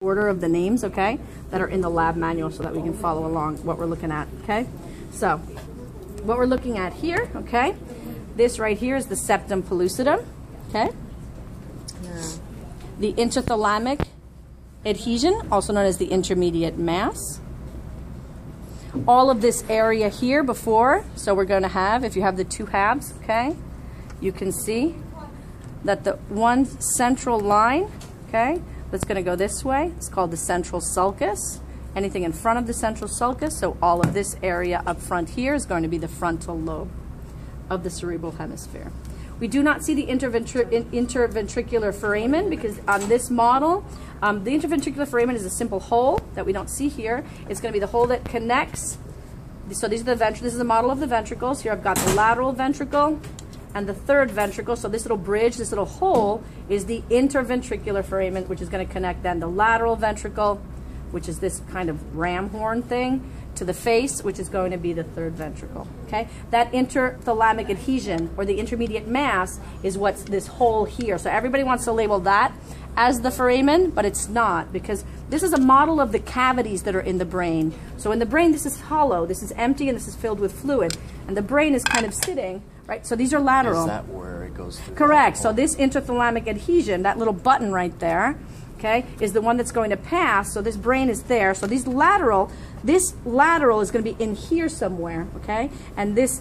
order of the names, okay, that are in the lab manual so that we can follow along what we're looking at, okay? So, what we're looking at here, okay, this right here is the septum pellucidum, okay? Yeah. The interthalamic adhesion, also known as the intermediate mass. All of this area here before, so we're going to have, if you have the two halves, okay, you can see that the one central line, okay, that's going to go this way, it's called the central sulcus. Anything in front of the central sulcus, so all of this area up front here is going to be the frontal lobe of the cerebral hemisphere. We do not see the interventricular foramen because on this model, the interventricular foramen is a simple hole that we don't see here. It's going to be the hole that connects. So these are the this is the model of the ventricles. Here I've got the lateral ventricle and the third ventricle. So this little bridge, this little hole is the interventricular foramen, which is going to connect then the lateral ventricle, which is this kind of ram horn thing, to the face, which is going to be the third ventricle, okay? That interthalamic adhesion, or the intermediate mass, is what's this hole here. So everybody wants to label that as the foramen, but it's not, because this is a model of the cavities that are in the brain. So in the brain, this is hollow, this is empty, and this is filled with fluid. And the brain is kind of sitting, right? So these are lateral. Is that where it goes through? Correct. So this interthalamic adhesion, that little button right there, okay, is the one that's going to pass. So this brain is there. So this lateral is going to be in here somewhere, okay? And this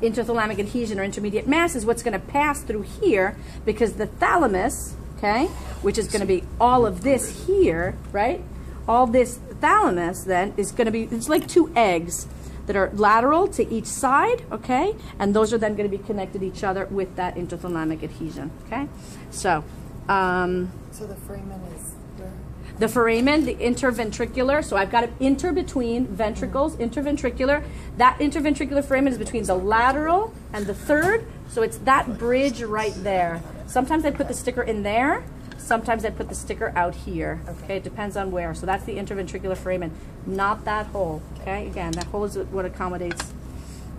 interthalamic adhesion or intermediate mass is what's going to pass through here, because the thalamus, okay, which is going to be all of this here, right? All this thalamus then is going to be, it's like two eggs that are lateral to each side, okay? And those are then going to be connected to each other with that interthalamic adhesion, okay? So, so the foramen is where? The foramen, the interventricular, so I've got an inter between ventricles, interventricular. That interventricular foramen is between the lateral and the third, so it's that bridge right there. Sometimes I put the sticker in there, sometimes I put the sticker out here, okay? It depends on where. So that's the interventricular foramen, not that hole, okay? Again, that hole is what accommodates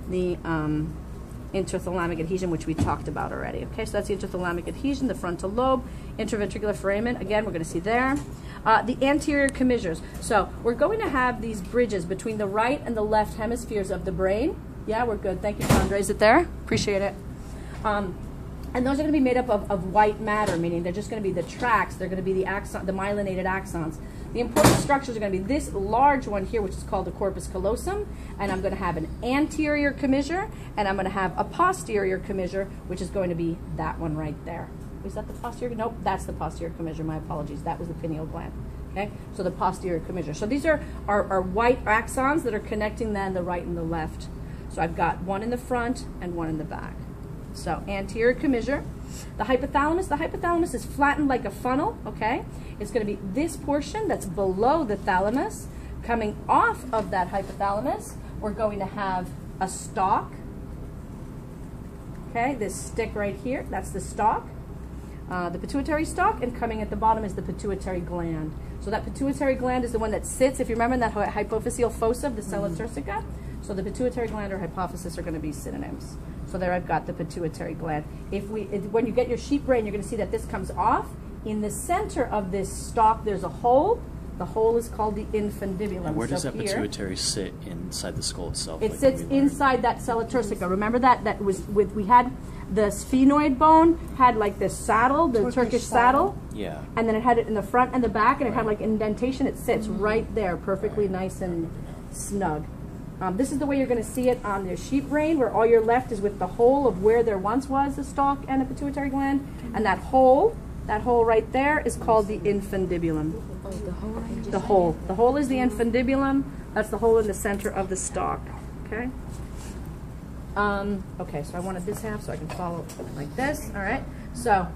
the interthalamic adhesion, which we talked about already. Okay, so that's the interthalamic adhesion, the frontal lobe, interventricular foramen. Again, we're going to see there. The anterior commissures. So we're going to have these bridges between the right and the left hemispheres of the brain. Yeah, we're good. Thank you, Chandra. Is it there? Appreciate it. And those are going to be made up of white matter, meaning they're just going to be the tracks. They're going to be the axon, the myelinated axons. The important structures are going to be this large one here, which is called the corpus callosum, and I'm going to have an anterior commissure, and I'm going to have a posterior commissure, which is going to be that one right there. Is that the posterior? Nope, that's the posterior commissure. My apologies. That was the pineal gland. Okay, so the posterior commissure. So these are white axons that are connecting then the right and the left. So I've got one in the front and one in the back. So anterior commissure. The hypothalamus is flattened like a funnel, okay? It's going to be this portion that's below the thalamus. Coming off of that hypothalamus, we're going to have a stalk. Okay, this stick right here, that's the stalk. The pituitary stalk, and coming at the bottom is the pituitary gland. So that pituitary gland is the one that sits, if you remember, in that hypophyseal fossa of the sella turcica. So the pituitary gland or hypophysis are going to be synonyms. So there I've got the pituitary gland. When you get your sheep brain, you're going to see that this comes off. In the center of this stalk, there's a hole. The hole is called the infundibulum. And where does that pituitary sit inside the skull itself? It sits inside that sella turcica. Remember that was we had the sphenoid bone had like this saddle, the Turkish saddle. Yeah. And then it had it in the front and the back, and it had like indentation. It sits right there, perfectly nice and snug. This is the way you're going to see it on the sheep brain, where all you're left is with the hole of where there once was a stalk and a pituitary gland, and that hole right there is called the infundibulum. Oh, the hole. The hole is the infundibulum. That's the hole in the center of the stalk. Okay. Okay. So I wanted this half so I can follow like this. All right. So,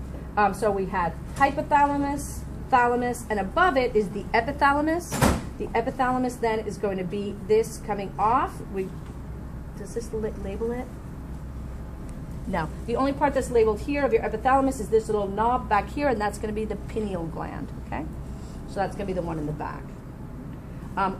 so we had hypothalamus, thalamus, and above it is the epithalamus. The epithalamus then is going to be this coming off. Does this label it? No. The only part that's labeled here of your epithalamus is this little knob back here, and that's going to be the pineal gland. Okay? So that's going to be the one in the back.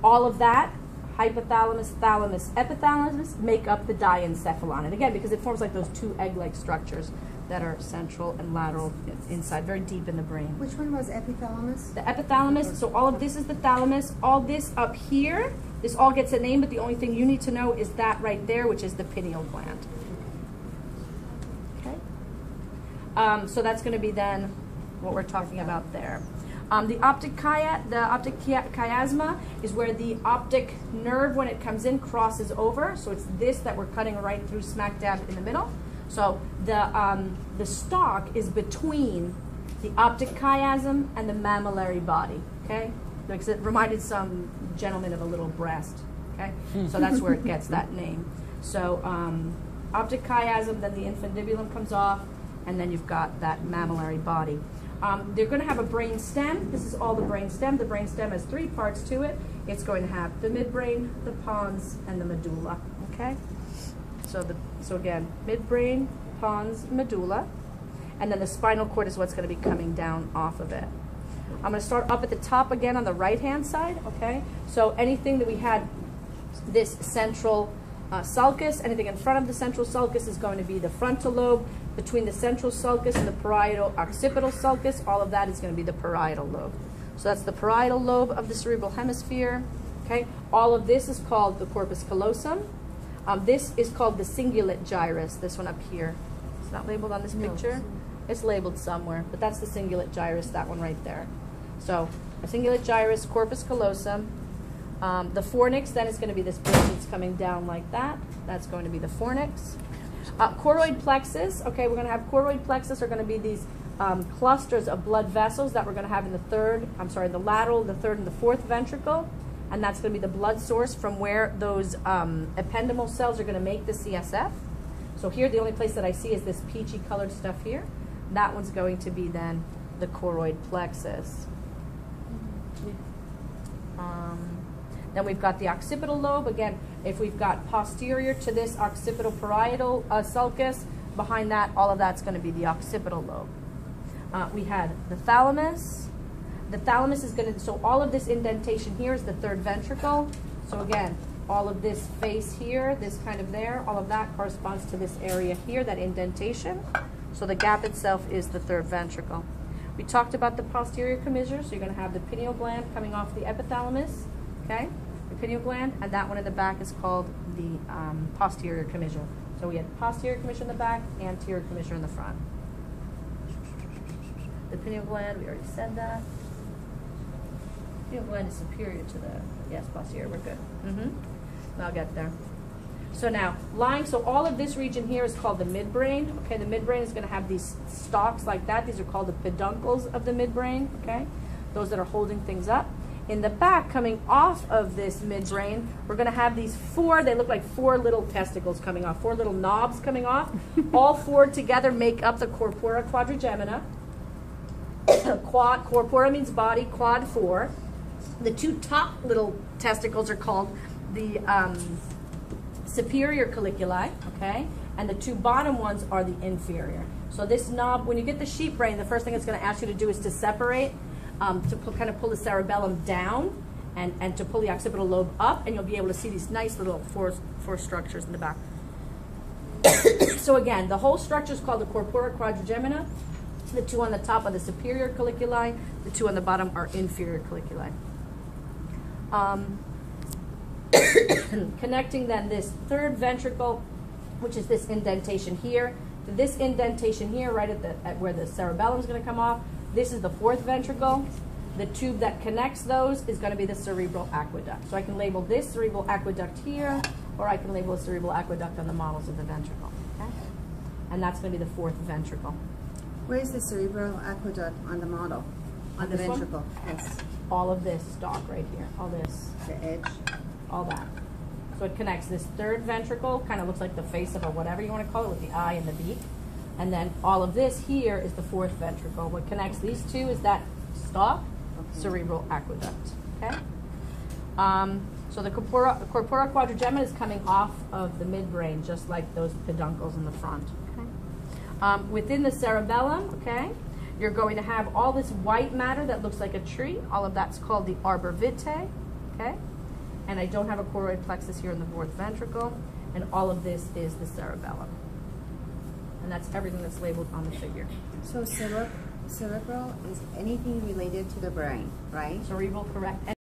All of that, hypothalamus, thalamus, epithalamus, make up the diencephalon. And again, because it forms like those two egg-like structures, that are central and lateral inside, very deep in the brain. Which one was epithalamus? The epithalamus, so all of this is the thalamus. All this up here, this all gets a name, but the only thing you need to know is that right there, which is the pineal gland. Okay. So that's going to be then what we're talking about there. The optic chiasma is where the optic nerve, when it comes in, crosses over. So it's this that we're cutting right through, smack dab in the middle. So the stalk is between the optic chiasm and the mammillary body. Okay, because it reminded some gentleman of a little breast. Okay, so that's where it gets that name. So optic chiasm, then the infundibulum comes off, and then you've got that mammillary body. They're going to have a brain stem. This is all the brain stem. The brain stem has 3 parts to it. It's going to have the midbrain, the pons, and the medulla. Okay? So again, midbrain, pons, medulla, and then the spinal cord is what's going to be coming down off of it. I'm going to start up at the top again on the right-hand side. Okay? So anything that we had, this central sulcus, anything in front of the central sulcus is going to be the frontal lobe. Between the central sulcus and the parietal occipital sulcus, all of that is going to be the parietal lobe. So that's the parietal lobe of the cerebral hemisphere. Okay, all of this is called the corpus callosum. This is called the cingulate gyrus. This one up here. It's not labeled on this picture. It's labeled somewhere, but that's the cingulate gyrus. That one right there. So a cingulate gyrus, corpus callosum. The fornix then is going to be this bridge that's coming down like that. That's going to be the fornix. Choroid plexus, okay, we're going to have choroid plexus are going to be these clusters of blood vessels that we're going to have in the lateral, the third, and the fourth ventricle. And that's going to be the blood source from where those ependymal cells are going to make the CSF. So here, the only place that I see is this peachy colored stuff here. That one's going to be then the choroid plexus. Then we've got the occipital lobe. Again, if we've got posterior to this occipital parietal sulcus, behind that, all of that's going to be the occipital lobe. We had the thalamus. The thalamus is going to, so all of this indentation here is the third ventricle. So again, all of this face here, this kind of there, all of that corresponds to this area here, that indentation. So the gap itself is the third ventricle. We talked about the posterior commissure, so you're going to have the pineal gland coming off the epithalamus. Okay, the pineal gland, and that one in the back is called the posterior commissure. So we had posterior commissure in the back, anterior commissure in the front. The pineal gland, we already said that. Pineal gland is superior to the, yes, posterior, we're good. I'll get there. So now, so all of this region here is called the midbrain. Okay, the midbrain is going to have these stalks like that. These are called the peduncles of the midbrain, okay? Those that are holding things up. In the back, coming off of this midbrain, we're going to have these 4, they look like 4 little testicles coming off, 4 little knobs coming off. All 4 together make up the corpora quadrigemina. Corpora means body, quad 4. The 2 top little testicles are called the superior colliculi, okay? And the 2 bottom ones are the inferior. So this knob, when you get the sheep brain, the first thing it's going to ask you to do is to separate, to kind of pull the cerebellum down and to pull the occipital lobe up, and you'll be able to see these nice little four structures in the back. So again, the whole structure is called the corpora quadrigemina. The 2 on the top are the superior colliculi. The 2 on the bottom are inferior colliculi. Connecting then this third ventricle, which is this indentation here, to this indentation here, right at where the cerebellum is going to come off. This is the fourth ventricle. The tube that connects those is going to be the cerebral aqueduct. So I can label this cerebral aqueduct here, or I can label a cerebral aqueduct on the models of the ventricle. Okay? And that's going to be the fourth ventricle. Where is the cerebral aqueduct on the model? On the ventricle? Yes. All of this stalk right here. All this. The edge. All that. So it connects this third ventricle, kind of looks like the face of a whatever you want to call it, with the eye and the beak. And then all of this here is the fourth ventricle. What connects these 2 is that stalk, cerebral aqueduct. Okay? So the corpora quadrigemina is coming off of the midbrain, just like those peduncles in the front. Okay? Within the cerebellum, okay, you're going to have all this white matter that looks like a tree. All of that's called the arbor vitae. Okay? And I don't have a choroid plexus here in the fourth ventricle. And all of this is the cerebellum. And that's everything that's labeled on the figure. So cerebral is anything related to the brain, right? Cerebral, correct.